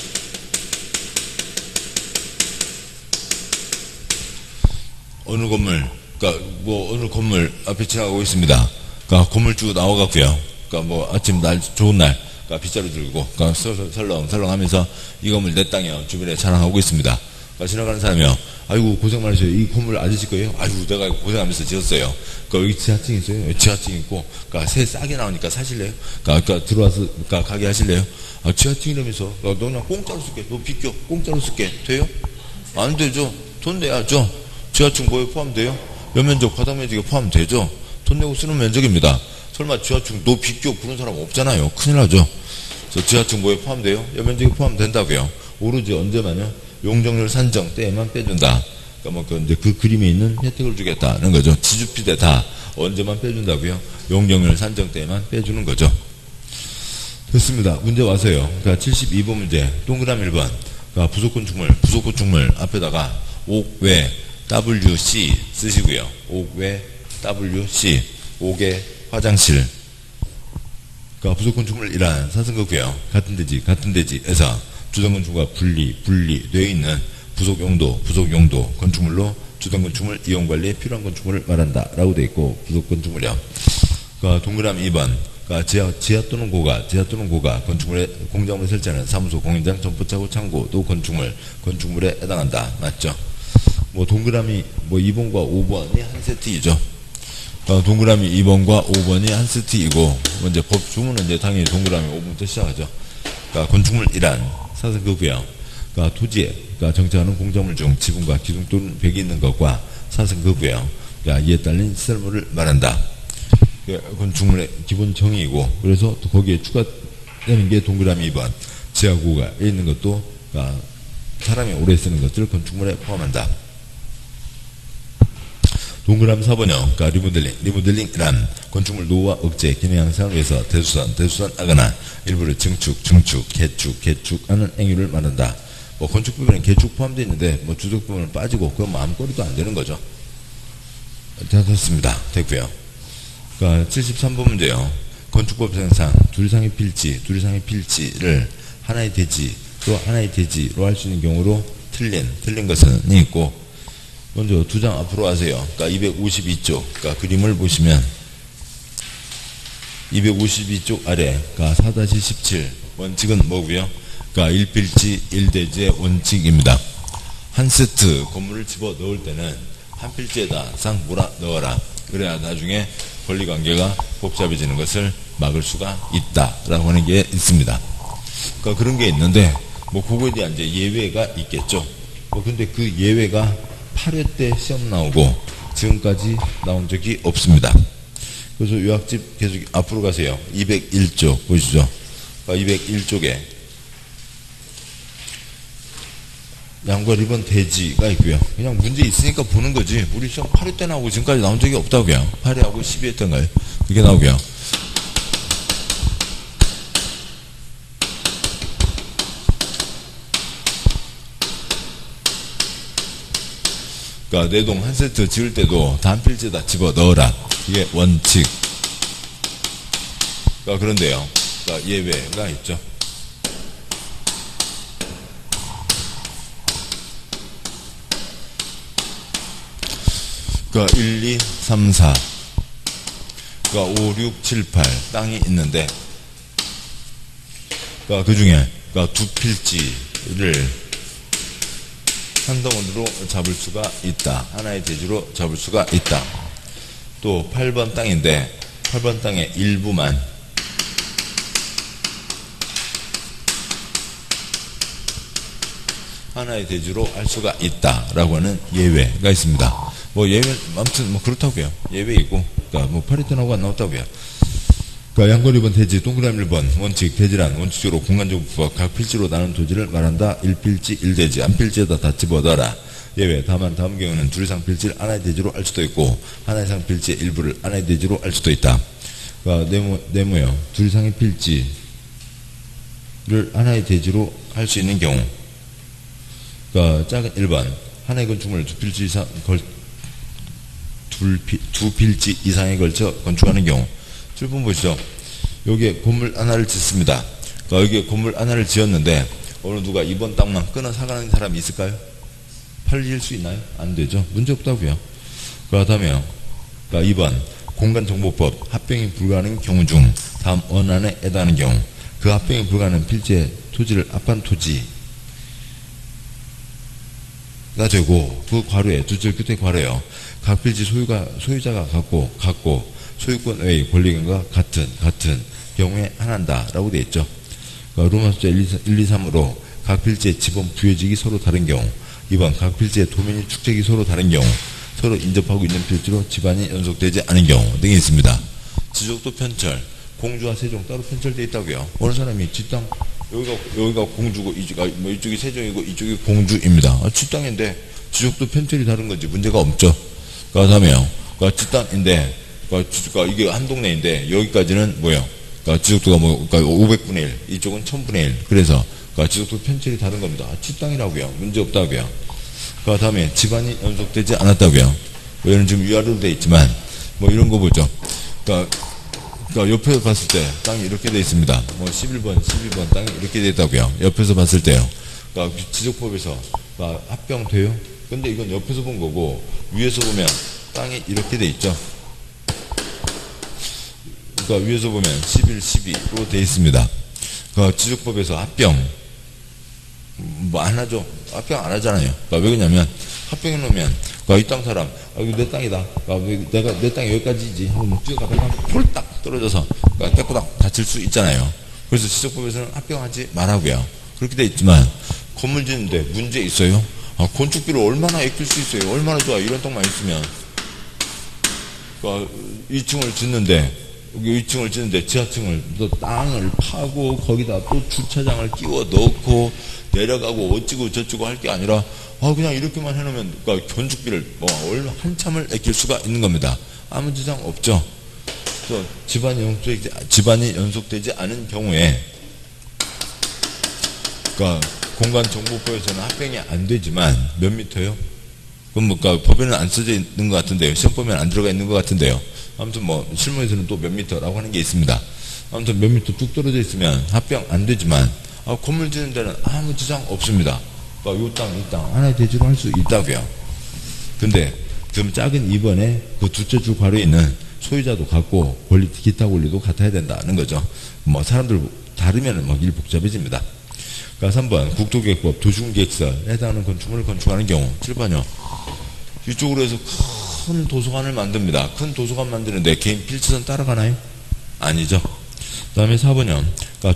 어느 건물, 그러니까 뭐 어느 건물 앞에 지나가고 있습니다. 그러니까 건물주 나와갖고요. 그러니까 뭐 아침 날 좋은 날, 그러니까 빗자루 들고, 그러니까 설렁설렁하면서 이 건물 내 땅이요 주변에 자랑하고 있습니다. 그러니까 지나가는 사람이요. 아이고 고생 많으셔요. 이 건물 아저씨 거예요? 아이고 내가 고생하면서 지었어요. 그러니까 여기 지하층 있어요? 여기 지하층 있고, 그러니까 세 싸게 나오니까 사실래요? 그러니까 들어와서 그러니까 가게 하실래요? 아, 지하층이라면서 너 그냥 공짜로 쓸게. 너 비껴 공짜로 쓸게. 돼요? 안 되죠. 돈 내야죠. 지하층 뭐에 포함돼요? 연면적 바닥 면적에 포함되죠. 돈 내고 쓰는 면적입니다. 설마 지하층 너 비껴 부른 사람 없잖아요. 큰일 나죠. 저 지하층 뭐에 포함돼요? 연면적에 포함된다고요. 오로지 언제만요? 용적률 산정 때에만 빼준다. 그러니까 뭐 이제 그 그림에 있는 혜택을 주겠다는 거죠. 지주피대 다 언제만 빼준다고요? 용적률 산정 때에만 빼주는 거죠. 됐습니다. 문제 와서요. 그러니까 72번 문제 동그라미 1번. 그러니까 부속건축물 앞에다가 옥외 WC 쓰시고요. 옥외 WC 옥외 화장실. 그러니까 부속건축물 1한 사승거고요. 같은 대지에서 주변건축물과 분리되어 있는 부속용도 건축물로 주변건축물 이용관리에 필요한 건축물을 말한다 라고 되어 있고, 부속건축물이요. 그러니까 동그라미 2번. 그러니까 지하 또는 고가 건축물에 공작물을 설치하는 사무소, 공연장, 점포차고, 창고도 건축물에 해당한다. 맞죠? 뭐 동그라미 뭐 2번과 5번이 한 세트이죠. 동그라미 2번과 5번이 한 세트이고, 이제 법 주문은 이제 당연히 동그라미 5번부터 시작하죠. 그러니까 건축물 1안 사승거고요. 그러니까 토지에 정착하는 공작물 중 지붕과 기둥 또는 벽이 있는 것과 사승거고요. 그러니까 이에 딸린 시설물을 말한다. 건축물의 기본 정의이고, 그래서 또 거기에 추가되는 게 동그라미 2번 지하고가에 있는 것도 그러니까 사람이 오래 쓰는 것들을 건축물에 포함한다. 동그라미 4번형, 그러니까 리모델링이란 건축물 노후와 억제, 기능 향상을 위해서 대수선하거나 일부를 증축, 개축하는 행위를 말한다. 뭐 건축 부분은 개축 포함되어 있는데 뭐 주적 부분은 빠지고 그건 마음거리도 안 되는 거죠. 됐습니다. 됐고요. 그러니까 73번 문제요. 건축법상 둘 이상의 필지를 하나의 대지 또 하나의 대지로 할 수 있는 경우로 틀린 것은 있고, 먼저 두 장 앞으로 하세요. 그러니까 252쪽, 그러니까 그림을 보시면 252쪽 아래, 그러니까 4-17 원칙은 뭐고요? 그러니까 1필지 1대지의 원칙입니다. 한 세트 건물을 집어 넣을 때는 한 필지에다 싹 몰아 넣어라. 그래야 나중에 권리관계가 복잡해지는 것을 막을 수가 있다라고 하는 게 있습니다. 그러니까 그런 게 있는데 뭐 그거에 대한 이제 예외가 있겠죠. 뭐 근데 그 예외가 8회 때 시험 나오고 지금까지 나온 적이 없습니다. 그래서 요약집 계속 앞으로 가세요. 201쪽 보시죠. 201쪽에 양과 리본 대지가 있고요. 그냥 문제 있으니까 보는 거지. 우리 시험 8회 때 나오고 지금까지 나온 적이 없다고요. 8회하고 12회 때인가요? 그게 나오고요. 그러니까 내동 한 세트 지을 때도 다 한 필지에다 집어 넣어라. 이게 원칙. 그러니까 그런데요. 그러니까 예외가 있죠. 그러니까 1, 2, 3, 4. 그러니까 5, 6, 7, 8 땅이 있는데, 그러니까 그 중에 그러니까 두 필지를 한 덩어리로 잡을 수가 있다. 하나의 대지로 잡을 수가 있다. 또 8번 땅인데 8번 땅의 일부만 하나의 대지로 할 수가 있다라고 하는 예외가 있습니다. 뭐 예외 아무튼 뭐 그렇다고요. 예외이고, 그러니까 뭐 8회 때 나오고 안 나왔다고요. 그러니까 양권 2번 대지, 동그라미 1번 원칙, 대지란 원칙적으로 공간적 부와 각 필지로 나눈 토지를 말한다. 1필지 1대지, 한 필지에다 다 집어넣어라. 예외. 다만 다음 경우는 둘 이상 필지를 하나의 대지로 할 수도 있고 하나 이상 필지의 일부를 하나의 대지로 할 수도 있다. 그러니까 네모요. 둘 이상의 필지를 하나의 대지로 할 수 있는 경우, 그러니까 작은 1번 하나의 건축물을 두 필지 이상에 걸쳐 건축하는 경우. 7번 보시죠. 여기에 건물 하나를 짓습니다. 그러니까 여기에 건물 하나를 지었는데 어느 누가 이번 땅만 끊어 사가는 사람이 있을까요? 팔릴 수 있나요? 안 되죠. 문제 없다고요. 그렇다면 2번 공간정보법 합병이 불가능한 경우 중 다음 원안에 해당하는 경우 그 합병이 불가능한 필지의 토지를 합한 토지가 되고 그 괄호에 두 줄 끝에 괄호에요. 각 필지 소유자가 갖고 소유권 외의 권리권과 같은 경우에 한한다 라고 되어 있죠. 로마 숫자 1, 2, 3으로 각 필지의 지번 부여직이 서로 다른 경우 2번 각 필지의 도면이 축적이 서로 다른 경우 서로 인접하고 있는 필지로 집안이 연속되지 않은 경우 등이 있습니다. 지적도 편철 공주와 세종 따로 편철되어 있다고요. 어느 사람이 뒷땅 여기가 공주고 이쪽이 세종이고 이쪽이 공주입니다. 뒷땅인데 지적도 편철이 다른 건지 문제가 없죠. 그렇다면 뒷땅인데 이게 한 동네인데 여기까지는 뭐예요? 지적도가 500분의 1 이쪽은 1000분의 1 그래서 지적도 편철이 다른 겁니다. 뒷땅이라고요. 문제 없다고요. 그다음에 집안이 연속되지 않았다고요. 얘는 지금 위아래로 되어 있지만 뭐 이런 거 보죠. 그러니까 옆에서 봤을 때 땅이 이렇게 되어 있습니다. 11번, 12번 땅이 이렇게 되어 있다고요. 옆에서 봤을 때요. 그러니까 지적법에서 합병돼요. 근데 이건 옆에서 본 거고 위에서 보면 땅이 이렇게 되어 있죠. 그러니까 위에서 보면 11, 12로 되어 있습니다. 그러니까 지적법에서 합병 안 하죠. 합병 안 하잖아요. 왜 그러냐면 합병해 놓으면 이 땅 사람 이거 내 땅이다. 내 땅이 여기까지지 하고 뛰어가다가 폴딱 떨어져서 깨꼬닥 다칠 수 있잖아요. 그래서 지적법에서는 합병하지 말라고요. 그렇게 돼 있지만 건물 짓는데 문제 있어요. 건축비를 얼마나 아낄 수 있어요. 얼마나 좋아. 이런 땅만 있으면 2층을 짓는데 여기 2층을 짓는데 지하층을 또 땅을 파고 거기다 또 주차장을 끼워 넣고 내려가고 어찌고 저찌고 할 게 아니라 그냥 이렇게만 해놓으면 건축비를 한참을 아낄 수가 있는 겁니다. 아무 지장 없죠. 또 집안이 연속되지 않은 경우에 공간정보법에서는 합병이 안 되지만 몇 미터요? 그럼 법에는 안 써져 있는 것 같은데요. 시험법에는 안 들어가 있는 것 같은데요. 아무튼 실무에서는 또 몇 미터라고 하는 게 있습니다. 아무튼 몇 미터 뚝 떨어져 있으면 합병 안 되지만 건물 짓는 데는 아무 지장 없습니다. 요 땅, 이 땅 하나의 대지로 할 수 있다고요. 근데 그럼 작은 2번에 그 두째 줄 괄호에 있는 소유자도 같고 기타 권리도 같아야 된다는 거죠. 사람들 다르면 일 복잡해집니다. 3번 국토계획법 도시계획서에 해당하는 건축물을 건축하는 경우 7번요. 이쪽으로 해서 큰 도서관을 만듭니다. 큰 도서관 만드는데 개인 필지선 따라가나요? 아니죠. 그 다음에 4번요.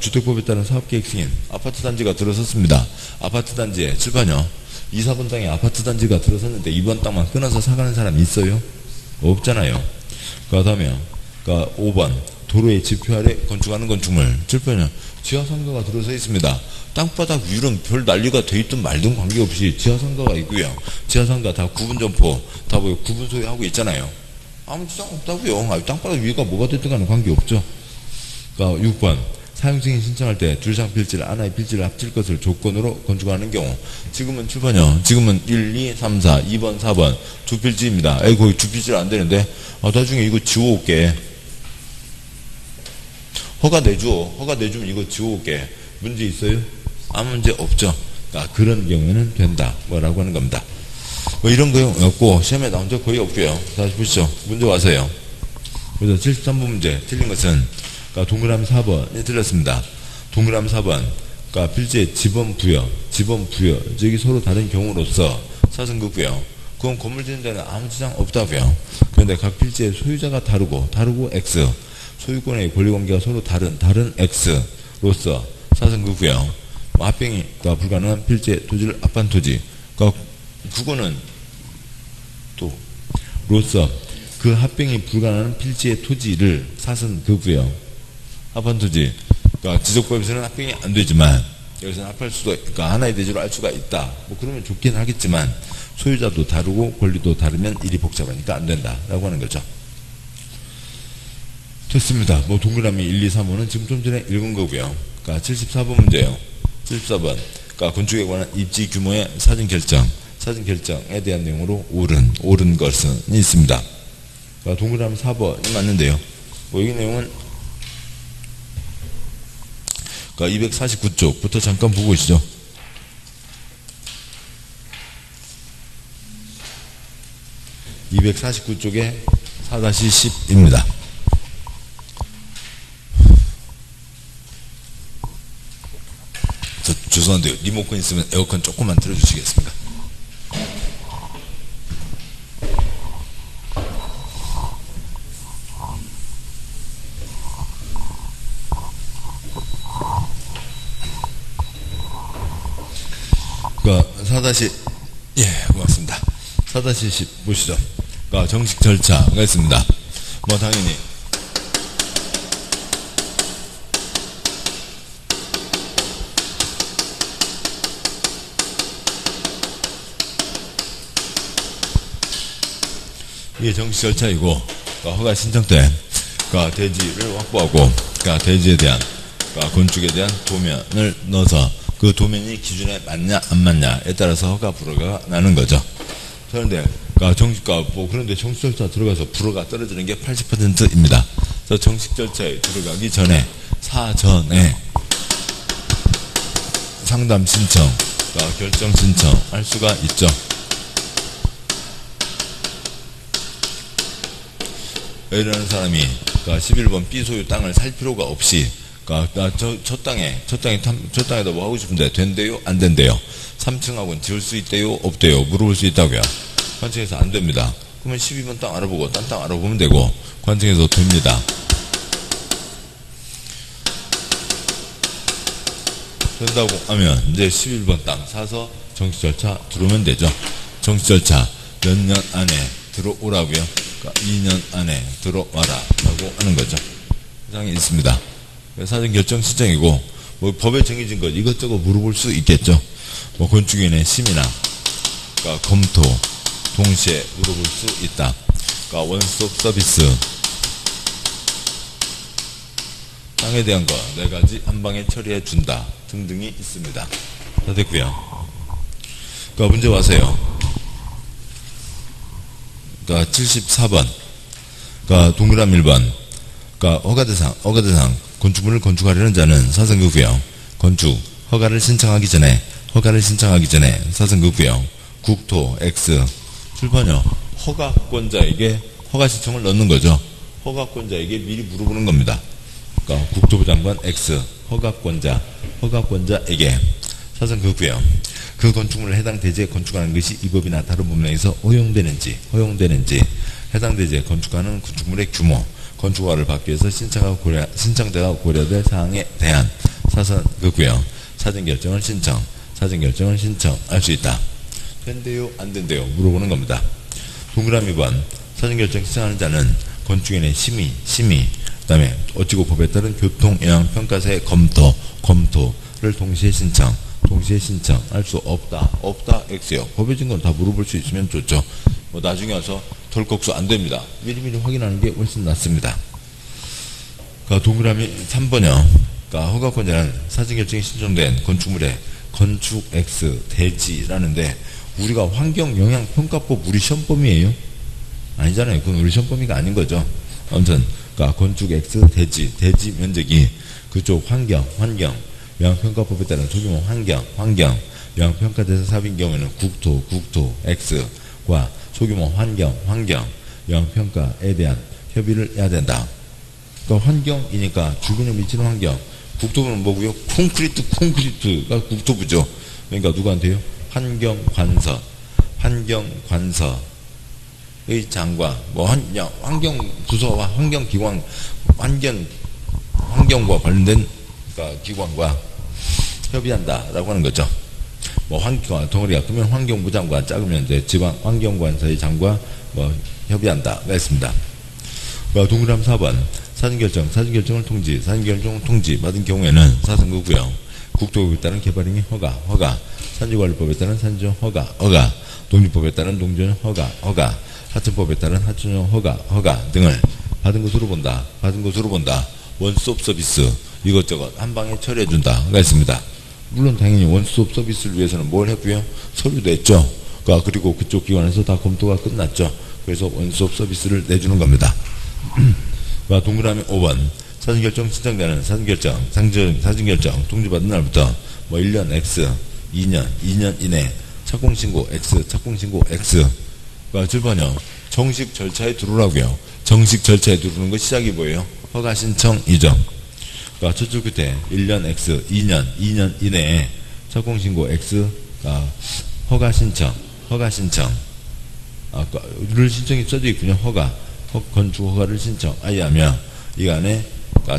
주택법에 따른 사업계획 승인 아파트 단지가 들어섰습니다. 아파트 단지에 7번요. 2, 4번 땅에 아파트 단지가 들어섰는데 2번 땅만 끊어서 사가는 사람 있어요? 없잖아요. 그 다음에 5번 도로의 지표 아래 건축하는 건축물 7번요. 지하상가가 들어서 있습니다. 땅바닥 위로는 별 난리가 돼 있든 말든 관계없이 지하상가가 있고요. 지하상가 다 구분점포 다 구분 소유하고 있잖아요. 아무 지장 없다고요. 땅바닥 위가 뭐가 됐든 간에 관계없죠. 6번 사용승인 신청할 때 둘상 필지를 하나의 필지를 합칠 것을 조건으로 건축하는 경우 지금은 7번이요. 지금은 1, 2, 3, 4, 2번, 4번 두 필지입니다. 거기 두 필지를 안 되는데 나중에 이거 지워올게. 허가 내주면 이거 지워올게. 문제 있어요? 아무 문제 없죠. 그런 경우에는 된다. 뭐라고 하는 겁니다. 이런 거 없고 시험에 나온 적 거의 없고요. 다시 보시죠. 문제 와서요. 그래서 73번 문제 틀린 것은 동그라미 4번이 틀렸습니다. 동그라미 4번 필지의 지번 부여 저기 서로 다른 경우로서 사승급고요. 그건 건물 짓는 데는 아무 지장 없다고요. 그런데 각 필지의 소유자가 다르고 X 소유권의 권리관계가 서로 다른 X로서 사승급고요. 합병이 불가능한 필지의 토지를 합한 토지 그거는 또 로서 그 합병이 불가능한 필지의 토지를 사승급고요. 합한 토지 지적법에서는 합병이 안 되지만 여기서는 합할 수도 하나의 대지로 할 수가 있다. 그러면 좋긴 하겠지만 소유자도 다르고 권리도 다르면 일이 복잡하니까 안 된다라고 하는 거죠. 됐습니다. 동그라미 1, 2, 3호는 지금 좀 전에 읽은 거고요. 74번 문제예요. 74번 건축에 관한 입지 규모의 사전 결정에 대한 내용으로 옳은 것은 있습니다. 동그라미 4번이 맞는데요. 여기 내용은 249쪽부터 잠깐 보고 계시죠. 249쪽에 4-10입니다. 저 죄송한데요. 리모컨 있으면 에어컨 조금만 틀어주시겠습니까? 그 4- 예, 고맙습니다. 4-10 보시죠. 그 정식 절차가 있습니다. 뭐 당연히 이게 정식 절차이고, 허가 신청 때 대지를 확보하고 대지에 대한 건축에 대한 도면을 넣어서 그 도면이 기준에 맞냐 안 맞냐에 따라서 허가 불허가 나는 거죠. 그런데 그런데 정식 절차 들어가서 불허가 떨어지는 게 80%입니다. 그래서 정식 절차에 들어가기 전에 사전에 상담 신청, 결정 신청 할 수가 있죠. A라는 사람이 11번 B 소유 땅을 살 필요가 없이 저 땅에다 뭐 하고 싶은데 된대요? 안 된대요? 3층하고는 지을 수 있대요? 없대요? 물어볼 수 있다고요. 관청에서 안 됩니다. 그러면 12번 땅 알아보고 딴 땅 알아보면 되고, 관청에서 됩니다. 된다고 하면 이제 11번 땅 사서 정식 절차 들어오면 되죠. 정식 절차 몇 년 안에 들어오라고요. 2년 안에 들어와라 라고 하는 거죠. 이상이 있습니다. 사전 결정 신청이고, 뭐 법에 정해진 것 이것저것 물어볼 수 있겠죠. 뭐 건축인의 심의나 검토 동시에 물어볼 수 있다. 원스톱 서비스, 땅에 대한 거 4가지 한 방에 처리해 준다 등등이 있습니다. 다 됐고요. 문제 와세요. 74번 동그라미 1번 허가대상 건축물을 건축하려는 자는 사선거구요. 건축 허가를 신청하기 전에 사선거구요. 국토 X 7번요. 허가권자에게 허가 신청을 넣는 거죠. 허가권자에게 미리 물어보는 겁니다. 국토부 장관 X 허가권자에게 사선거구요. 그 건축물을 해당 대지에 건축하는 것이 이 법이나 다른 법령에서 허용되는지 해당 대지에 건축하는 건축물의 규모, 건축허가를 받기 위해서 신청자가 고려될 사항에 대한 사선거구요. 사전결정을 신청할 수 있다. 된대요? 안 된대요? 물어보는 겁니다. 동그라미 번 사전결정 신청하는 자는 건축인의 심의, 그 다음에 어찌고 법에 따른 교통영향평가사의 검토를 동시에 신청할 수 없다 X요. 법에 진 건 다 물어볼 수 있으면 좋죠. 뭐 나중에 와서 덜컥수 안 됩니다. 미리미리 확인하는 게 훨씬 낫습니다. 동그라미 3번요. 허가권자는 사전결정이 신청된 건축물의 건축 X 대지라는데, 우리가 환경영향평가법 우리 시험범위예요? 아니잖아요. 그건 우리 시험범위가 아닌 거죠. 아무튼 건축 X 대지 면적이 그쪽 환경 영향평가법에 따른 소규모 환경 영향평가대상 사업인 경우에는 국토 X과 소규모 환경 영향평가에 대한 협의를 해야 된다. 환경이니까 주변에 미치는 환경, 국토부는 뭐고요? 콘크리트가 국토부죠. 그러니까 누구한테요? 환경관서의 장관, 뭐 환경부서와 환경기관, 환경과 관련된 기관과 협의한다라고 하는 거죠. 뭐 덩어리가 크면 환경부 장관, 작으면 이제 지방 환경관서의 장관 협의한다가 있습니다. 동그라미 4번 사전결정을 통지 받은 경우에는 사선거구요. 국토법에 따른 개발행위 허가, 산지관리법에 따른 산지용 허가, 독립법에 따른 동지용 허가, 하천법에 따른 하천용 허가 등을 받은 것으로 본다. 원스톱 서비스 이것저것 한 방에 처리해 준다가 있습니다. 물론 당연히 원스톱 서비스를 위해서는 뭘 했고요? 서류도 했죠. 그리고 그쪽 기관에서 다 검토가 끝났죠. 그래서 원스톱 서비스를 내주는 겁니다. 동그라미 5번 사전결정 신청자는 사전결정 통지받은 날부터 1년 X, 2년 이내 착공신고 X 7번요. 정식 절차에 들어오라고요. 정식 절차에 들어오는 거 시작이 뭐예요? 허가 신청이죠. 그러니까 저쪽 끝에 1년 X, 2년 이내에 착공신고 X가 허가 신청, 를 신청이 써져 있군요. 건축 허가를 신청하여하며 이 안에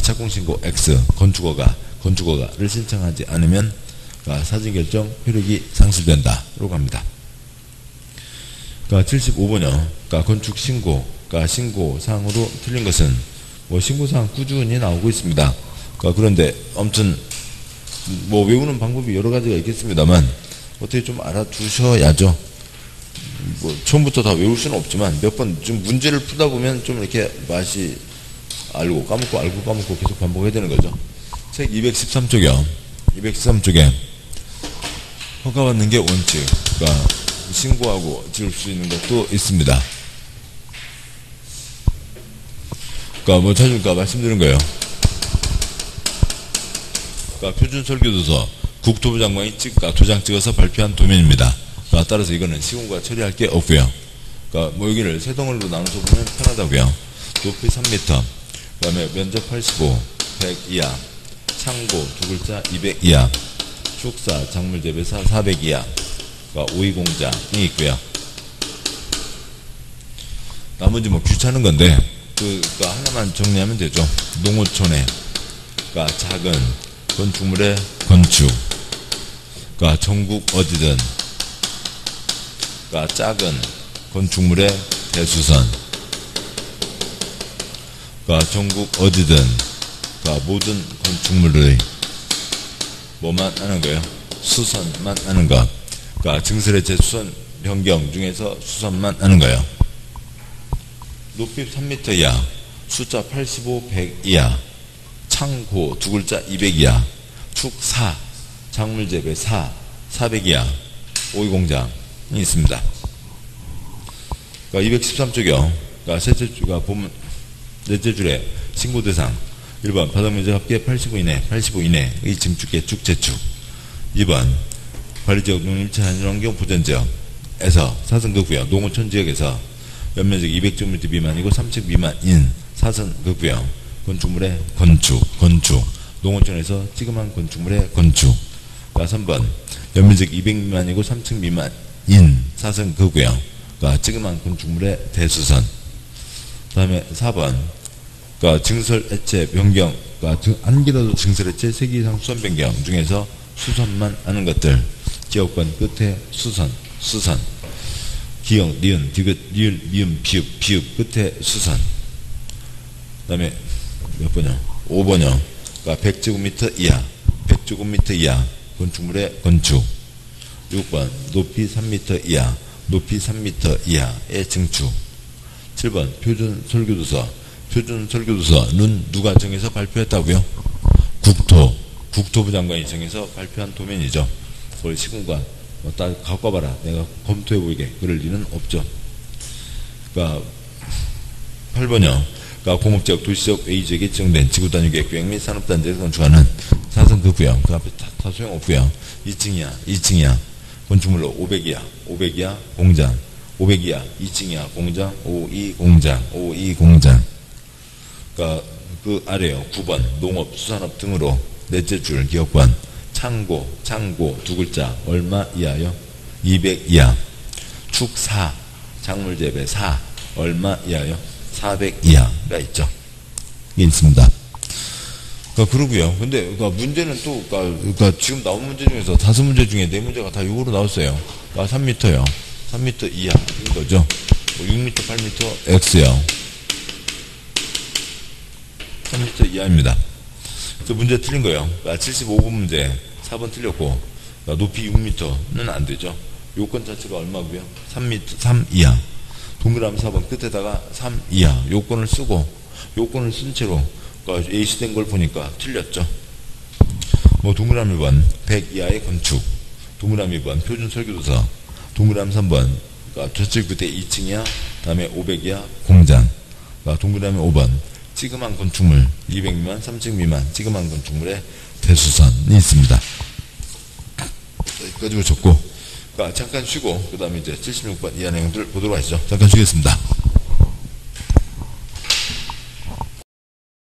착공신고 X, 건축허가를 신청하지 않으면 사진결정 효력이 상실된다라고 합니다. 75번요. 건축신고, 신고사항으로 틀린 것은 신고사항 꾸준히 나오고 있습니다. 그런데 아무튼 외우는 방법이 여러 가지가 있겠습니다만 어떻게 좀 알아두셔야죠. 처음부터 다 외울 수는 없지만 몇 번 좀 문제를 풀다 보면 좀 이렇게 맛이 알고 까먹고 계속 반복해야 되는 거죠. 책 213쪽이요. 213쪽에 허가받는 게 원칙, 신고하고 지을 수 있는 것도 있습니다. 찾으니까 말씀드린 거예요. 표준설계도서 국토부 장관이 도장 찍어서 발표한 도면입니다. 따라서 이거는 시공과 처리할 게 없고요. 여기를 세 덩어리로 나눠서 보면 편하다고요. 높이 3m, 그 다음에 면적 85, 100 이하, 창고 두 글자 200 이하, 축사, 작물재배사 400 이하, 5위 공장이 있고요. 나머지 귀찮은 건데, 하나만 정리하면 되죠. 농어촌에, 작은 건축물의 건축, 전국 어디든, 작은 건축물의 대수선, 전국 어디든, 모든 건축물의 뭐만 하는 거예요? 수선만 하는 것. 증설의 재수선 변경 중에서 수선만 하는 거예요. 높이 3m 이하, 숫자 85, 100 이하, 창고 두 글자 200 이하, 축 4, 작물재배 4, 400 이하, 5위 공장이 있습니다. 213쪽이요. 셋째 주가 보면 넷째 줄에 신고 대상 1번 바닥면적 합계 85 이내의 증축계 축 재축. 2번 관리지역 농림체 한일환경 보전지역에서 사선급구역 농어촌 지역에서 연면적 200제곱미터 미만이고 3층 미만인 사선급구역 건축물의 건축 농어촌에서 찌그만 건축물의 건축. 3번 연면적 200 미만이고 3층 미만인 사선급구역 찌그만 건축물의 대수선. 그 다음에 4번 증설해체 변경 한기라도 증설해체 3개 이상 수선 변경 중에서 수선만 하는 것들. 기역권 끝에 수선 기역, 니은, 디귿, 니은, 미음, 비읍 끝에 수선. 그 다음에 몇 번이요? 5번이요. 100제곱미터 이하 건축물의 건축. 6번 높이 3m 이하의 증축. 7번 표준설계도서는 누가 정해서 발표했다고요? 국토부 장관이 정해서 발표한 도면이죠. 그걸 시군과 딱 갖고 와봐라 내가 검토해 보이게 그럴 리는 없죠. 8번이요. 공업지역, 도시지역, A지역에 지정된 지구단위계획 구역 및 산업단지에서 건축하는 사선급구역 그 앞에 다 소용없고요. 2층 이하 건축물로 500 이하 공장 500 이하 2층 이하 공장 5위 공장. 그 아래요. 9번 농업, 수산업 등으로 넷째 줄 기업권 창고 두 글자 얼마 이하요? 200 이하. 축 4 작물재배 4 얼마 이하요? 400 이하가 있죠. 이게 있습니다. 그러고요. 근데 문제는 또 지금 나온 문제 중에서 5문제 중에 4문제가 다 이거로 나왔어요. 3m요. 3m 이하인 거죠. 6m, 8m X요. 3m 이하입니다. 그래서 문제 틀린 거예요. 75번 문제 4번 틀렸고 높이 6m는 안 되죠. 요건 자체가 얼마고요? 3 이하. 동그라미 4번 끝에다가 3 이하 요건을 쓰고 요건을 쓴 채로 A시된 걸 보니까 틀렸죠. 동그라미 1번 100 이하의 건축, 동그라미 2번 표준설계도서, 동그라미 3번 저쪽 끝에 2층 이하 다음에 500 이하 공장, 동그라미 5번 찌그만 건축물 200 미만 3층 미만 찌그만 건축물의 대수선이 있습니다. 여기까지 적고 잠깐 쉬고 그 다음에 이제 76번 이하 내용들 보도록 하시죠. 잠깐 쉬겠습니다.